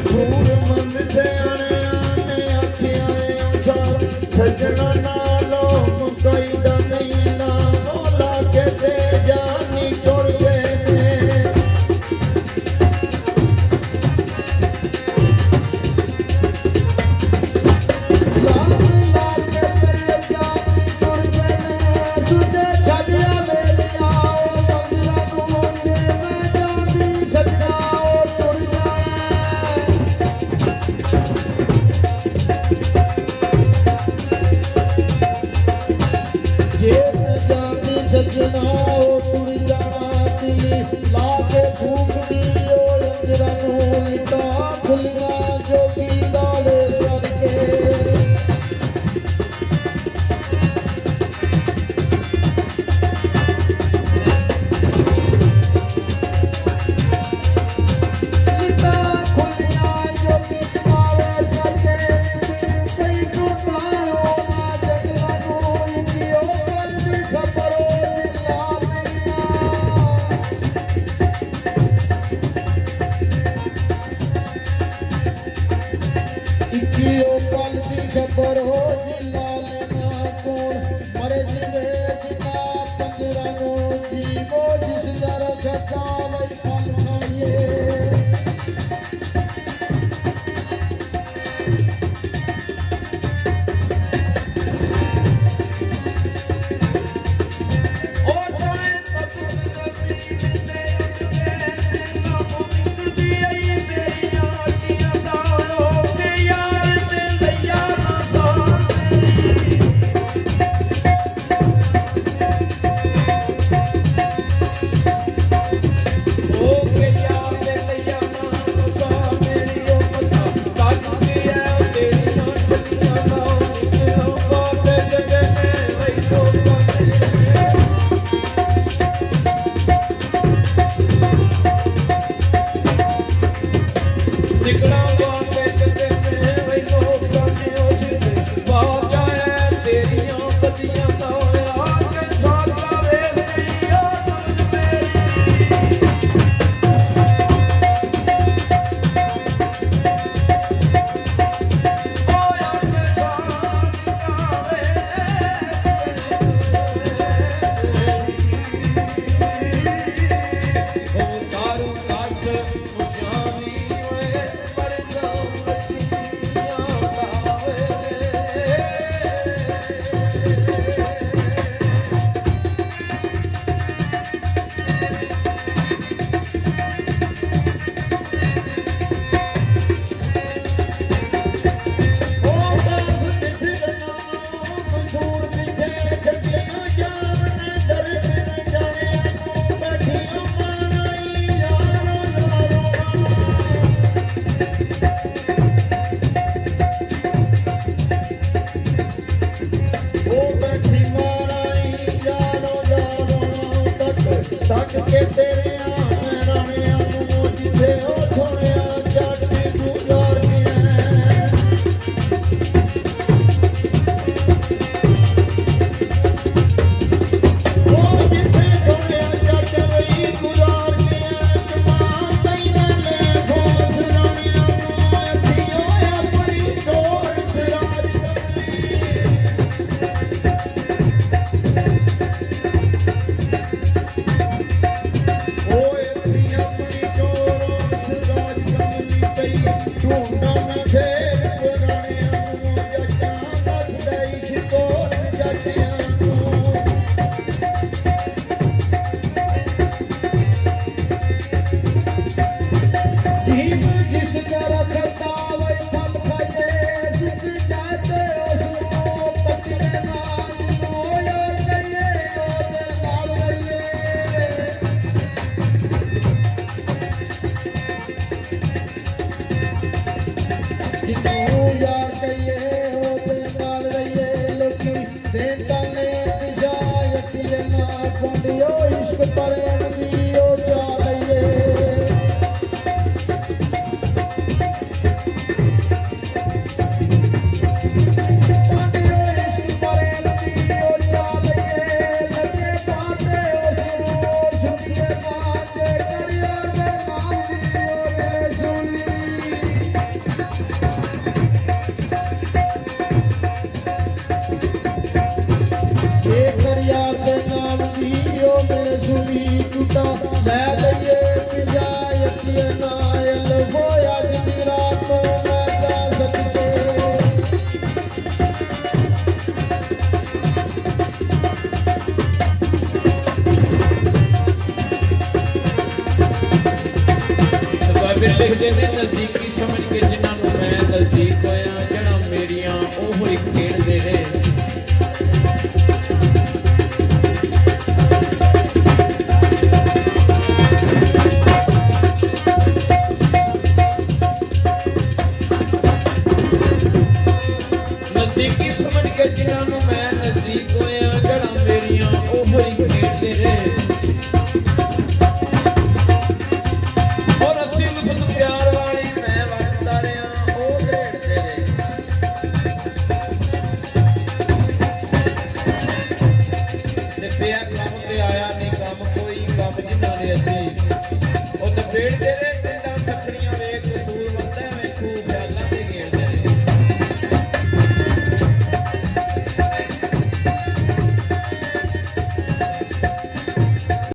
मजबूर मंद से आने आने आखियां उछाल सजना नालो मुकई दा नहीं ना मौला के ते जानी टुर गए ने ਜੇਕਰ ਯਾਰ ਦੇ ਨਾਮ ਦੀ ਉਹ ਮਿਲੇ ਸੁਣੀ ਟੁੱਟਾ ਲੈ ਲਈਏ ਪਿਆ ਯਕੀਏ ਨਾ ਅਲਫੋ ਅੱਜ ਦੀ ਰਾਤ ਨੂੰ ਮੈਂ ਜਾ ਸਕਦੇ ਬਾਬੇ ਲਿਖਦੇ ਨੇ ਨਜ਼ਦੀਕੀ ਸਮਝ ਕੇ ਜਿਨ੍ਹਾਂ ਨੂੰ ਮੈਂ ਨਜ਼ਦੀਕ ਹੋਇਆ ਜਿਹੜਾ ਮੇਰੀਆਂ ਉਹ ਹੀ ਖੇਡਦੇ ਨੇ ਨਜ਼ਦੀਕੀ ਸਮਝ ਕੇ ਜਿਨ੍ਹਾਂ ਨੂੰ ਮੈਂ ਨਜ਼ਦੀਕ ਹੋਇਆ ਜਿਹੜਾ ਮੇਰੀਆਂ ਉਹ ਹੀ ਖੇਡਦੇ ਨੇ ਔਰ ਅਸੀਂ ਲਫ਼ਜ਼ ਪਿਆਰ ਵਾਲੀ ਮੈਂ ਵਰਤਦਾ ਰਿਹਾ ਉਹ ਖੇਡਦੇ ਨੇ ਤੇ ਪਿਆ ਕੰਮ ਤੇ ਆਇਆ ਨਹੀਂ ਕੰਮ ਕੋਈ ਕੰਮ ਜਿਨ੍ਹਾਂ ਨੇ ਅਸੀਂ ਉਹ ਨਿਬੇੜਦੇ ਨੇ